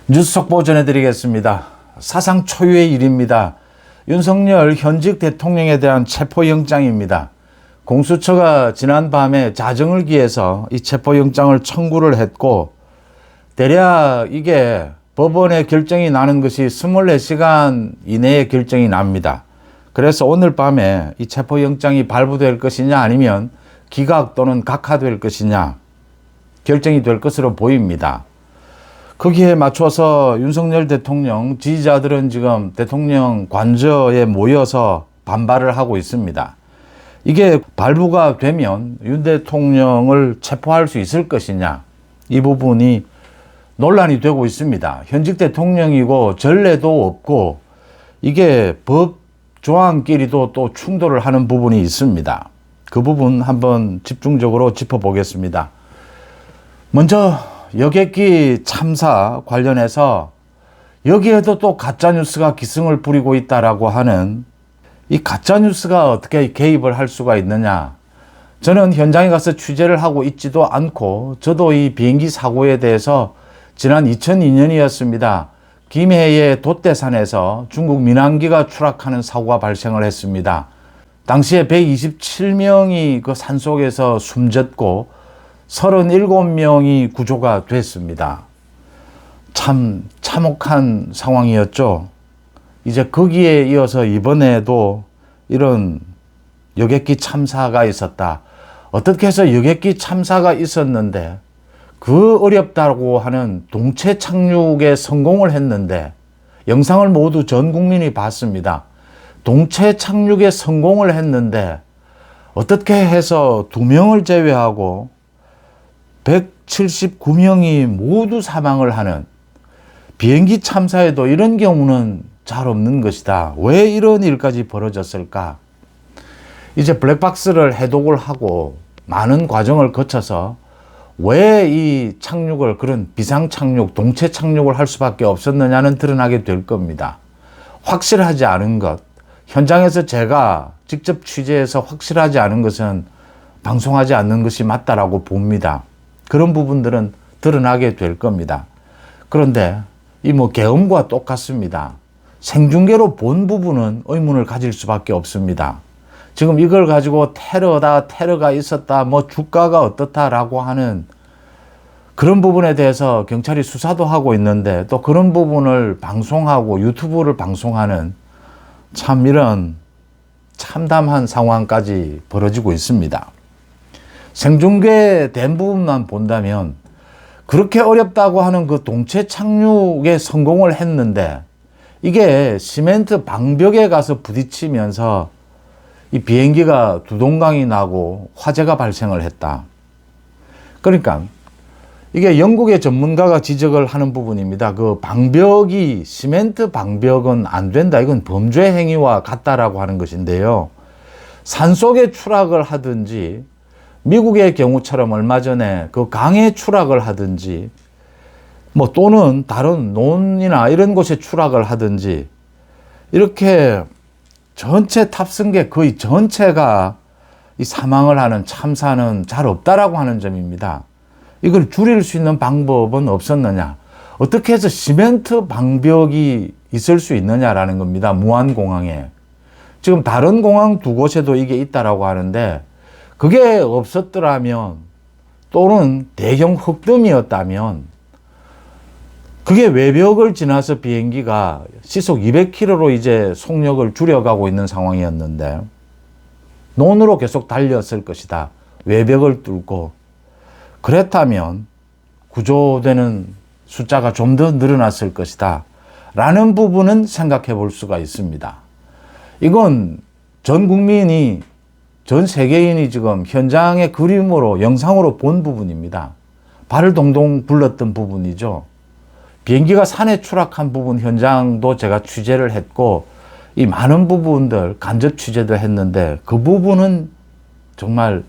뉴스 속보 전해드리겠습니다. 사상 초유의 일입니다. 윤석열 현직 대통령에 대한 체포영장입니다. 공수처가 지난 밤에 자정을 기해서 이 체포영장을 청구를 했고, 대략 이게 법원의 결정이 나는 것이 24시간 이내에 결정이 납니다. 그래서 오늘 밤에 이 체포영장이 발부될 것이냐 아니면 기각 또는 각하될 것이냐 결정이 될 것으로 보입니다. 거기에 맞춰서 윤석열 대통령 지지자들은 지금 대통령 관저에 모여서 반발을 하고 있습니다. 이게 발부가 되면 윤 대통령을 체포할 수 있을 것이냐, 이 부분이 논란이 되고 있습니다. 현직 대통령이고 전례도 없고 이게 법 조항끼리도 또 충돌을 하는 부분이 있습니다. 그 부분 한번 집중적으로 짚어보겠습니다. 먼저 여객기 참사 관련해서 여기에도 또 가짜뉴스가 기승을 부리고 있다라고 하는, 이 가짜뉴스가 어떻게 개입을 할 수가 있느냐. 저는 현장에 가서 취재를 하고 있지도 않고, 저도 이 비행기 사고에 대해서 지난 2002년이었습니다. 김해의 돛대산에서 중국 민항기가 추락하는 사고가 발생을 했습니다. 당시에 127명이 그 산속에서 숨졌고 37명이 구조가 됐습니다. 참 참혹한 상황이었죠. 이제 거기에 이어서 이번에도 이런 여객기 참사가 있었다. 어떻게 해서 여객기 참사가 있었는데 그 어렵다고 하는 동체 착륙에 성공을 했는데, 영상을 모두 전 국민이 봤습니다. 동체 착륙에 성공을 했는데 어떻게 해서 2명을 제외하고 179명이 모두 사망을 하는, 비행기 참사에도 이런 경우는 잘 없는 것이다. 왜 이런 일까지 벌어졌을까? 이제 블랙박스를 해독을 하고 많은 과정을 거쳐서 왜 이 착륙을, 그런 비상 착륙, 동체 착륙을 할 수밖에 없었느냐는 드러나게 될 겁니다. 확실하지 않은 것, 현장에서 제가 직접 취재해서 확실하지 않은 것은 방송하지 않는 것이 맞다라고 봅니다. 그런 부분들은 드러나게 될 겁니다. 그런데 이 계엄과 똑같습니다. 생중계로 본 부분은 의문을 가질 수밖에 없습니다. 지금 이걸 가지고 테러다, 테러가 있었다, 주가가 어떻다라고 하는 그런 부분에 대해서 경찰이 수사도 하고 있는데, 또 그런 부분을 방송하고 유튜브를 방송하는, 참 이런 참담한 상황까지 벌어지고 있습니다. 생중계된 부분만 본다면 그렇게 어렵다고 하는 그 동체 착륙에 성공을 했는데, 이게 시멘트 방벽에 가서 부딪히면서 이 비행기가 두동강이 나고 화재가 발생을 했다. 그러니까 이게 영국의 전문가가 지적을 하는 부분입니다. 그 방벽이, 시멘트 방벽은 안 된다. 이건 범죄 행위와 같다라고 하는 것인데요. 산속에 추락을 하든지, 미국의 경우처럼 얼마 전에 그 강에 추락을 하든지, 또는 다른 논이나 이런 곳에 추락을 하든지, 이렇게 전체 탑승객 거의 전체가 이 사망을 하는 참사는 잘 없다라고 하는 점입니다. 이걸 줄일 수 있는 방법은 없었느냐? 어떻게 해서 시멘트 방벽이 있을 수 있느냐라는 겁니다. 무안공항에. 지금 다른 공항 2곳에도 이게 있다라고 하는데, 그게 없었더라면, 또는 대형 흙덤이었다면, 그게 외벽을 지나서 비행기가 시속 200km로 이제 속력을 줄여가고 있는 상황이었는데, 논으로 계속 달렸을 것이다. 외벽을 뚫고. 그랬다면 구조되는 숫자가 좀 더 늘어났을 것이다. 라는 부분은 생각해 볼 수가 있습니다. 이건 전 국민이, 전 세계인이 지금 현장의 그림으로, 영상으로 본 부분입니다. 발을 동동 굴렀던 부분이죠. 비행기가 산에 추락한 부분 현장도 제가 취재를 했고, 이 많은 부분들 간접 취재도 했는데, 그 부분은 정말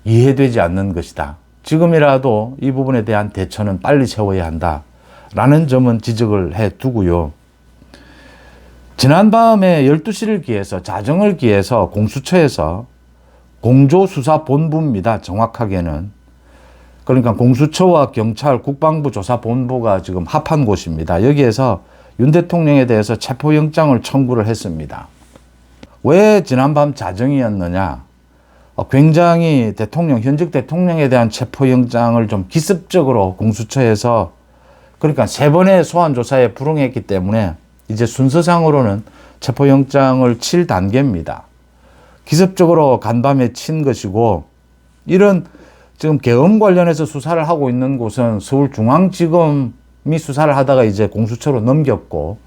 이해되지 않는 것이다. 지금이라도 이 부분에 대한 대처는 빨리 세워야 한다라는 점은 지적을 해 두고요. 지난밤에 12시를 기해서, 자정을 기해서 공수처에서 공조수사본부입니다. 정확하게는 그러니까 공수처와 경찰, 국방부 조사본부가 지금 합한 곳입니다. 여기에서 윤 대통령에 대해서 체포영장을 청구를 했습니다. 왜 지난밤 자정이었느냐? 굉장히 현직 대통령에 대한 체포영장을 좀 기습적으로 공수처에서 그러니까 3번의 소환조사에 불응했기 때문에 이제 순서상으로는 체포영장을 칠 단계입니다. 기습적으로 간밤에 친 것이고, 이런 지금 계엄 관련해서 수사를 하고 있는 곳은 서울중앙지검이 수사를 하다가 이제 공수처로 넘겼고,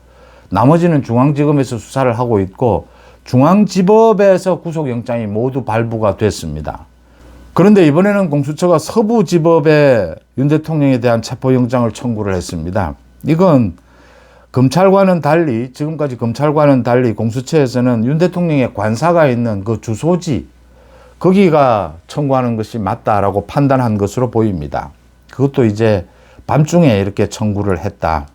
나머지는 중앙지검에서 수사를 하고 있고, 중앙지법에서 구속영장이 모두 발부가 됐습니다. 그런데 이번에는 공수처가 서부지법에 윤 대통령에 대한 체포영장을 청구를 했습니다. 이건 검찰과는 달리, 지금까지 검찰과는 달리 공수처에서는 윤 대통령의 관사가 있는 그 주소지, 거기가 청구하는 것이 맞다라고 판단한 것으로 보입니다. 그것도 이제 밤중에 이렇게 청구를 했다.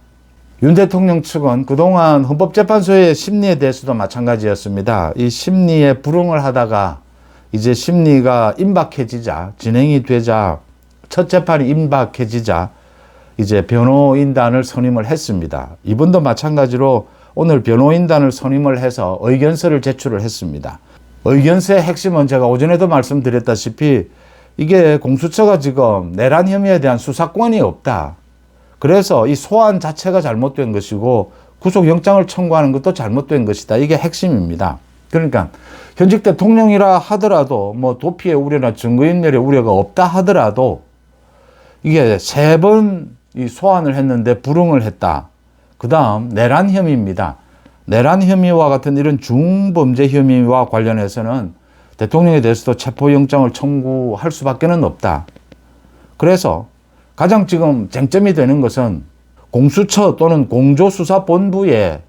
윤 대통령 측은 그동안 헌법재판소의 심리에 대해서도 마찬가지였습니다. 이 심리에 불응을 하다가 이제 심리가 임박해지자, 진행이 되자, 첫 재판이 임박해지자 이제 변호인단을 선임을 했습니다. 이번도 마찬가지로 오늘 변호인단을 선임을 해서 의견서를 제출을 했습니다. 의견서의 핵심은 제가 오전에도 말씀드렸다시피 이게 공수처가 지금 내란 혐의에 대한 수사권이 없다. 그래서 이 소환 자체가 잘못된 것이고 구속영장을 청구하는 것도 잘못된 것이다. 이게 핵심입니다. 그러니까 현직 대통령이라 하더라도 뭐 도피의 우려나 증거인멸의 우려가 없다 하더라도 이게 3번 이 소환을 했는데 불응을 했다. 그 다음 내란 혐의입니다. 내란 혐의와 같은 이런 중범죄 혐의와 관련해서는 대통령에 대해서도 체포영장을 청구할 수밖에는 없다. 그래서 가장 지금 쟁점이 되는 것은 공수처 또는 공조수사본부에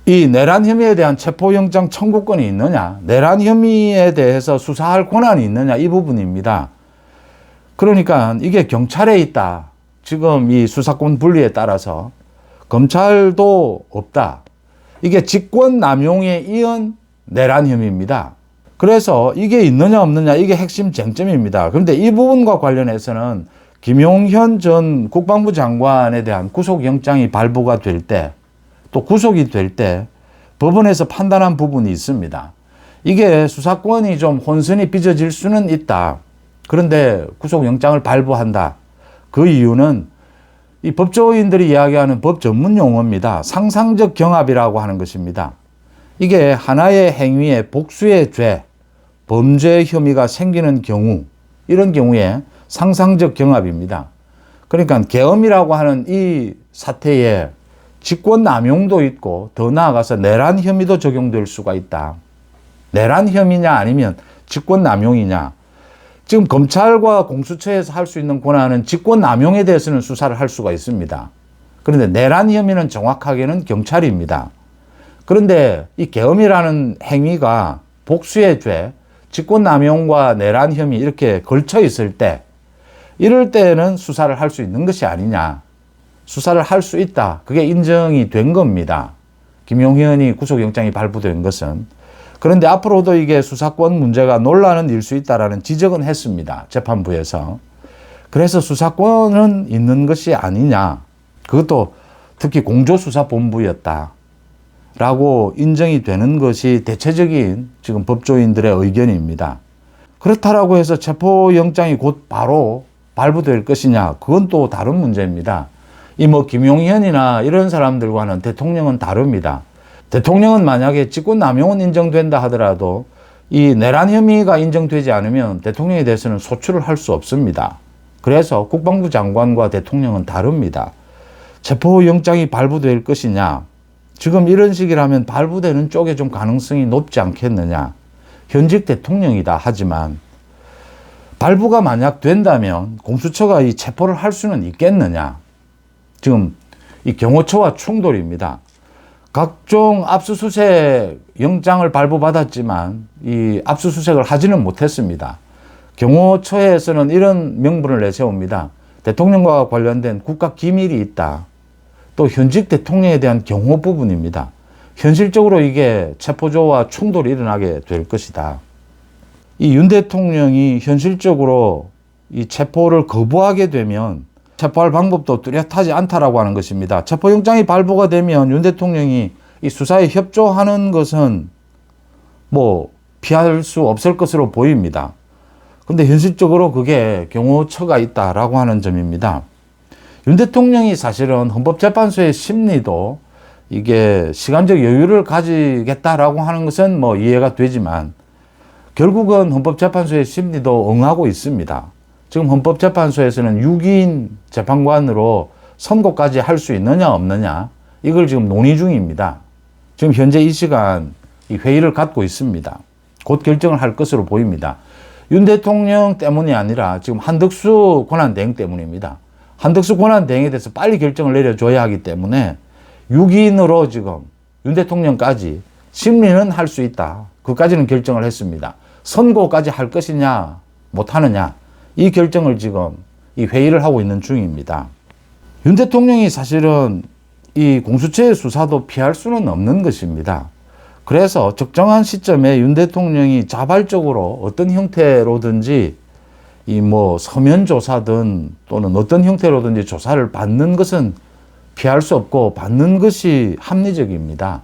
이 내란 혐의에 대한 체포영장 청구권이 있느냐, 내란 혐의에 대해서 수사할 권한이 있느냐, 이 부분입니다. 그러니까 이게 경찰에 있다. 지금 이 수사권 분리에 따라서 검찰도 없다. 이게 직권남용에 이은 내란 혐의입니다. 그래서 이게 있느냐 없느냐 이게 핵심 쟁점입니다. 그런데 이 부분과 관련해서는 김용현 전 국방부 장관에 대한 구속영장이 발부가 될 때, 또 구속이 될 때 법원에서 판단한 부분이 있습니다. 이게 수사권이 좀 혼선이 빚어질 수는 있다. 그런데 구속영장을 발부한다. 그 이유는 이 법조인들이 이야기하는 법 전문 용어입니다. 상상적 경합이라고 하는 것입니다. 이게 하나의 행위에 복수의 죄, 범죄 혐의가 생기는 경우, 이런 경우에 상상적 경합입니다. 그러니까 계엄이라고 하는 이 사태에 직권남용도 있고 더 나아가서 내란 혐의도 적용될 수가 있다. 내란 혐의냐 아니면 직권남용이냐. 지금 검찰과 공수처에서 할 수 있는 권한은 직권남용에 대해서는 수사를 할 수가 있습니다. 그런데 내란 혐의는 정확하게는 경찰입니다. 그런데 이 계엄이라는 행위가 복수의 죄, 직권남용과 내란 혐의 이렇게 걸쳐 있을 때 이럴 때는 수사를 할 수 있는 것이 아니냐. 수사를 할 수 있다. 그게 인정이 된 겁니다. 김용현이 구속영장이 발부된 것은. 그런데 앞으로도 이게 수사권 문제가 논란은 일 수 있다라는 지적은 했습니다. 재판부에서. 그래서 수사권은 있는 것이 아니냐. 그것도 특히 공조수사본부였다. 라고 인정이 되는 것이 대체적인 지금 법조인들의 의견입니다. 그렇다라고 해서 체포영장이 곧 바로 발부될 것이냐. 그건 또 다른 문제입니다. 이 김용현이나 이런 사람들과는 대통령은 다릅니다. 대통령은 만약에 직권남용은 인정된다 하더라도 이 내란 혐의가 인정되지 않으면 대통령에 대해서는 소출을 할 수 없습니다. 그래서 국방부 장관과 대통령은 다릅니다. 체포영장이 발부될 것이냐. 지금 이런 식이라면 발부되는 쪽에 좀 가능성이 높지 않겠느냐. 현직 대통령이다 하지만 발부가 만약 된다면 공수처가 이 체포를 할 수는 있겠느냐. 지금 이 경호처와 충돌입니다. 각종 압수수색 영장을 발부받았지만 이 압수수색을 하지는 못했습니다. 경호처에서는 이런 명분을 내세웁니다. 대통령과 관련된 국가 기밀이 있다. 또 현직 대통령에 대한 경호 부분입니다. 현실적으로 이게 체포조와 충돌이 일어나게 될 것이다. 이 윤 대통령이 현실적으로 이 체포를 거부하게 되면 체포할 방법도 뚜렷하지 않다라고 하는 것입니다. 체포영장이 발부가 되면 윤 대통령이 이 수사에 협조하는 것은 뭐 피할 수 없을 것으로 보입니다. 근데 현실적으로 그게 경호처가 있다라고 하는 점입니다. 윤 대통령이 사실은 헌법재판소의 심리도 이게 시간적 여유를 가지겠다라고 하는 것은 뭐 이해가 되지만 결국은 헌법재판소의 심리도 응하고 있습니다. 지금 헌법재판소에서는 6인 재판관으로 선고까지 할 수 있느냐 없느냐 이걸 지금 논의 중입니다. 지금 현재 이 시간 이 회의를 갖고 있습니다. 곧 결정을 할 것으로 보입니다. 윤 대통령 때문이 아니라 지금 한덕수 권한대행 때문입니다. 한덕수 권한대행에 대해서 빨리 결정을 내려줘야 하기 때문에 6인으로 지금 윤 대통령까지 심리는 할 수 있다. 그까지는 결정을 했습니다. 선고까지 할 것이냐 못하느냐 이 결정을 지금 이 회의를 하고 있는 중입니다. 윤 대통령이 사실은 이 공수처의 수사도 피할 수는 없는 것입니다. 그래서 적정한 시점에 윤 대통령이 자발적으로 어떤 형태로든지 이 뭐 서면 조사든 또는 어떤 형태로든지 조사를 받는 것은 피할 수 없고 받는 것이 합리적입니다.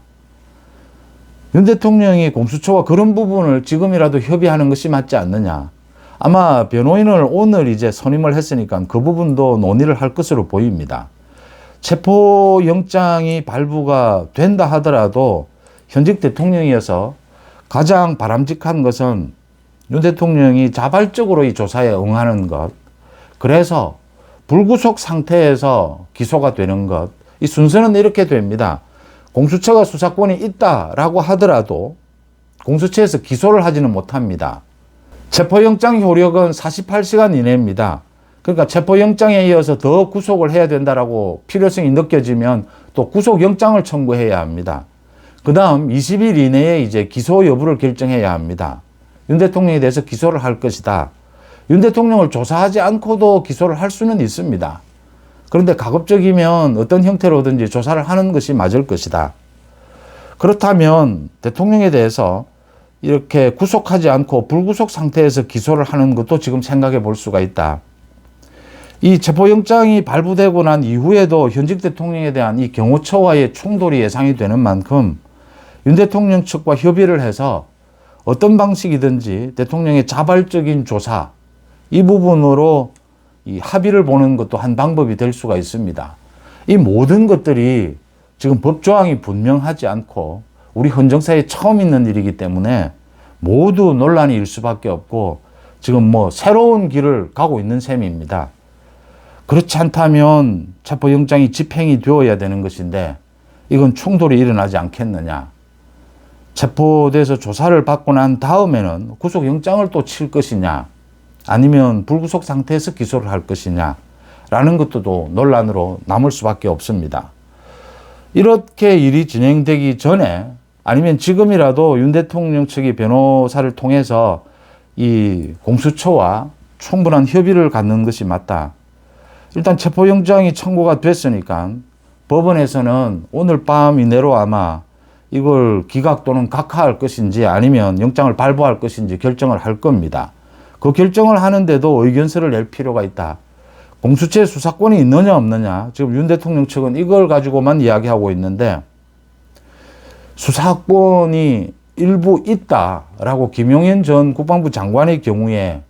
윤 대통령이 공수처와 그런 부분을 지금이라도 협의하는 것이 맞지 않느냐. 아마 변호인을 오늘 이제 선임을 했으니까 그 부분도 논의를 할 것으로 보입니다. 체포영장이 발부가 된다 하더라도 현직 대통령이어서 가장 바람직한 것은 윤 대통령이 자발적으로 이 조사에 응하는 것, 그래서 불구속 상태에서 기소가 되는 것, 이 순서는 이렇게 됩니다. 공수처가 수사권이 있다라고 하더라도 공수처에서 기소를 하지는 못합니다. 체포영장 효력은 48시간 이내입니다. 그러니까 체포영장에 이어서 더 구속을 해야 된다라고 필요성이 느껴지면 또 구속영장을 청구해야 합니다. 그 다음 20일 이내에 이제 기소 여부를 결정해야 합니다. 윤 대통령에 대해서 기소를 할 것이다. 윤 대통령을 조사하지 않고도 기소를 할 수는 있습니다. 그런데 가급적이면 어떤 형태로든지 조사를 하는 것이 맞을 것이다. 그렇다면 대통령에 대해서 이렇게 구속하지 않고 불구속 상태에서 기소를 하는 것도 지금 생각해 볼 수가 있다. 이 체포영장이 발부되고 난 이후에도 현직 대통령에 대한 이 경호처와의 충돌이 예상이 되는 만큼 윤 대통령 측과 협의를 해서 어떤 방식이든지 대통령의 자발적인 조사 이 부분으로 이 합의를 보는 것도 한 방법이 될 수가 있습니다. 이 모든 것들이 지금 법조항이 분명하지 않고 우리 헌정사에 처음 있는 일이기 때문에 모두 논란이 일 수밖에 없고 지금 뭐 새로운 길을 가고 있는 셈입니다. 그렇지 않다면 체포영장이 집행이 되어야 되는 것인데 이건 충돌이 일어나지 않겠느냐. 체포돼서 조사를 받고 난 다음에는 구속영장을 또 칠 것이냐 아니면 불구속 상태에서 기소를 할 것이냐 라는 것도 또 논란으로 남을 수밖에 없습니다. 이렇게 일이 진행되기 전에 아니면 지금이라도 윤 대통령 측이 변호사를 통해서 이 공수처와 충분한 협의를 갖는 것이 맞다. 일단 체포영장이 청구가 됐으니까 법원에서는 오늘 밤 이내로 아마 이걸 기각 또는 각하할 것인지 아니면 영장을 발부할 것인지 결정을 할 겁니다. 그 결정을 하는데도 의견서를 낼 필요가 있다. 공수처에 수사권이 있느냐 없느냐. 지금 윤 대통령 측은 이걸 가지고만 이야기하고 있는데 수사권이 일부 있다라고 김용현 전 국방부 장관의 경우에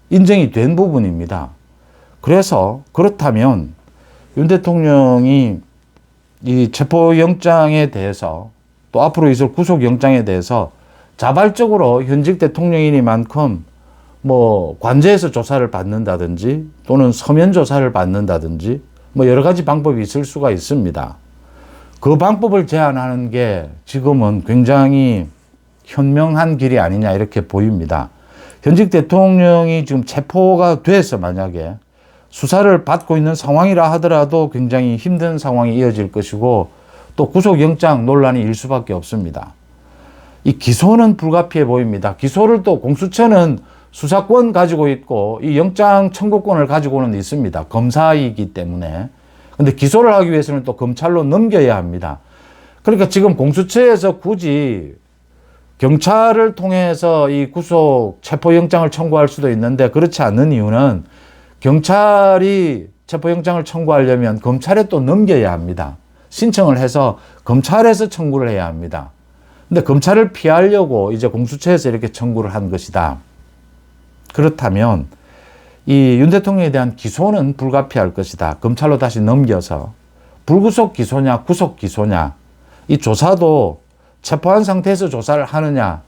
인정이 된 부분입니다. 그래서 그렇다면 윤 대통령이 이 체포영장에 대해서 또 앞으로 있을 구속영장에 대해서 자발적으로 현직 대통령이니만큼 뭐 관저에서 조사를 받는다든지 또는 서면 조사를 받는다든지 뭐 여러 가지 방법이 있을 수가 있습니다. 그 방법을 제안하는 게 지금은 굉장히 현명한 길이 아니냐 이렇게 보입니다. 현직 대통령이 지금 체포가 돼서 만약에 수사를 받고 있는 상황이라 하더라도 굉장히 힘든 상황이 이어질 것이고 또 구속영장 논란이 일 수밖에 없습니다. 이 기소는 불가피해 보입니다. 기소를 또 공수처는 수사권 가지고 있고 이 영장 청구권을 가지고는 있습니다. 검사이기 때문에. 근데 기소를 하기 위해서는 또 검찰로 넘겨야 합니다. 그러니까 지금 공수처에서 굳이 경찰을 통해서 이 구속 체포영장을 청구할 수도 있는데 그렇지 않는 이유는 경찰이 체포영장을 청구하려면 검찰에 또 넘겨야 합니다. 신청을 해서 검찰에서 청구를 해야 합니다. 근데 검찰을 피하려고 이제 공수처에서 이렇게 청구를 한 것이다. 그렇다면 이 윤 대통령에 대한 기소는 불가피할 것이다. 검찰로 다시 넘겨서 불구속 기소냐 구속 기소냐 이 조사도 체포한 상태에서 조사를 하느냐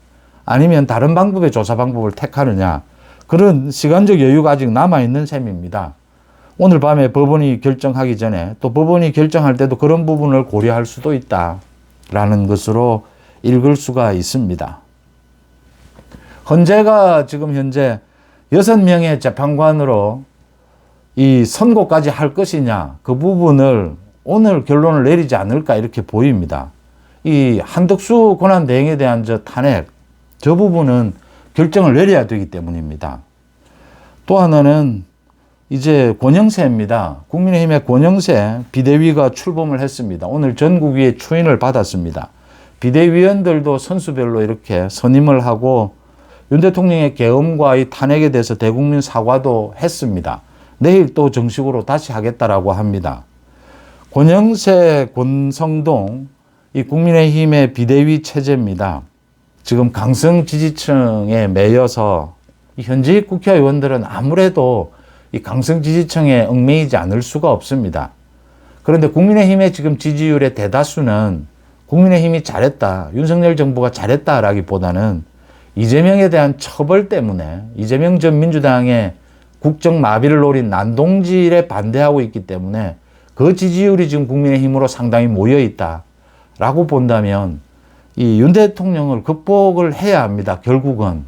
아니면 다른 방법의 조사 방법을 택하느냐 그런 시간적 여유가 아직 남아있는 셈입니다. 오늘 밤에 법원이 결정하기 전에 또 법원이 결정할 때도 그런 부분을 고려할 수도 있다라는 것으로 읽을 수가 있습니다. 헌재가 지금 현재 6명의 재판관으로 이 선고까지 할 것이냐 그 부분을 오늘 결론을 내리지 않을까 이렇게 보입니다. 이 한덕수 권한대행에 대한 탄핵 저 부분은 결정을 내려야 되기 때문입니다. 또 하나는 이제 권영세입니다. 국민의힘의 권영세 비대위가 출범을 했습니다. 오늘 전국위의 추인을 받았습니다. 비대위원들도 선수별로 이렇게 선임을 하고 윤 대통령의 계엄과 이 탄핵에 대해서 대국민 사과도 했습니다. 내일 또 정식으로 다시 하겠다라고 합니다. 권영세, 권성동 이 국민의힘의 비대위 체제입니다. 지금 강성 지지층에 매여서 현직 국회의원들은 아무래도 이 강성 지지층에 얽매이지 않을 수가 없습니다. 그런데 국민의힘의 지금 지지율의 대다수는 국민의힘이 잘했다, 윤석열 정부가 잘했다라기보다는 이재명에 대한 처벌 때문에 이재명 전 민주당의 국정 마비를 노린 난동질에 반대하고 있기 때문에 그 지지율이 지금 국민의힘으로 상당히 모여 있다라고 본다면 이 윤 대통령을 극복을 해야 합니다. 결국은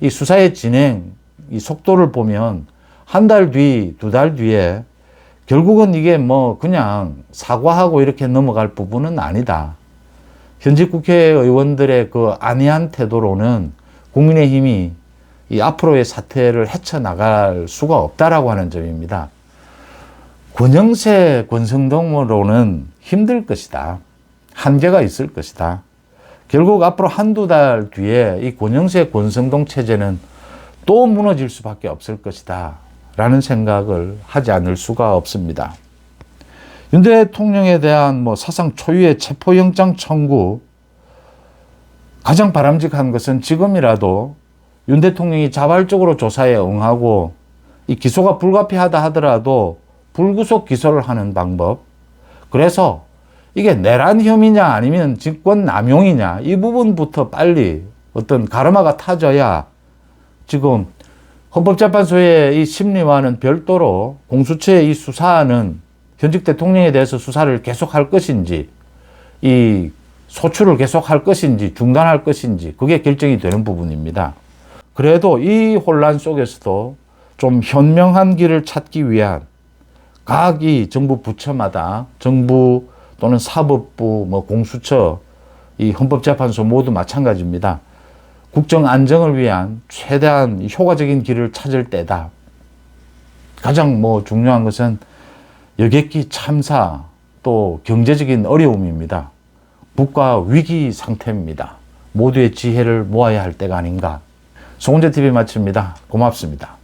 이 수사의 진행, 이 속도를 보면 한 달 뒤, 2달 뒤에 결국은 이게 뭐 그냥 사과하고 이렇게 넘어갈 부분은 아니다. 현직 국회의원들의 그 안이한 태도로는 국민의힘이 이 앞으로의 사태를 헤쳐나갈 수가 없다라고 하는 점입니다. 권영세, 권성동으로는 힘들 것이다. 한계가 있을 것이다. 결국 앞으로 한두 달 뒤에 이 권영세, 권성동 체제는 또 무너질 수밖에 없을 것이다. 라는 생각을 하지 않을 수가 없습니다. 윤 대통령에 대한 사상 초유의 체포영장 청구 가장 바람직한 것은 지금이라도 윤 대통령이 자발적으로 조사에 응하고 이 기소가 불가피하다 하더라도 불구속 기소를 하는 방법. 그래서 이게 내란 혐의냐 아니면 직권 남용이냐 이 부분부터 빨리 어떤 가르마가 타져야 지금 헌법재판소의 이 심리와는 별도로 공수처의 이 수사는 현직 대통령에 대해서 수사를 계속할 것인지 이 소출을 계속할 것인지 중단할 것인지 그게 결정이 되는 부분입니다. 그래도 이 혼란 속에서도 좀 현명한 길을 찾기 위한 각 이 정부 부처마다 정부 또는 사법부, 공수처, 이 헌법재판소 모두 마찬가지입니다. 국정 안정을 위한 최대한 효과적인 길을 찾을 때다. 가장 중요한 것은 여객기 참사 또 경제적인 어려움입니다. 국가 위기 상태입니다. 모두의 지혜를 모아야 할 때가 아닌가. 송은재TV 마칩니다. 고맙습니다.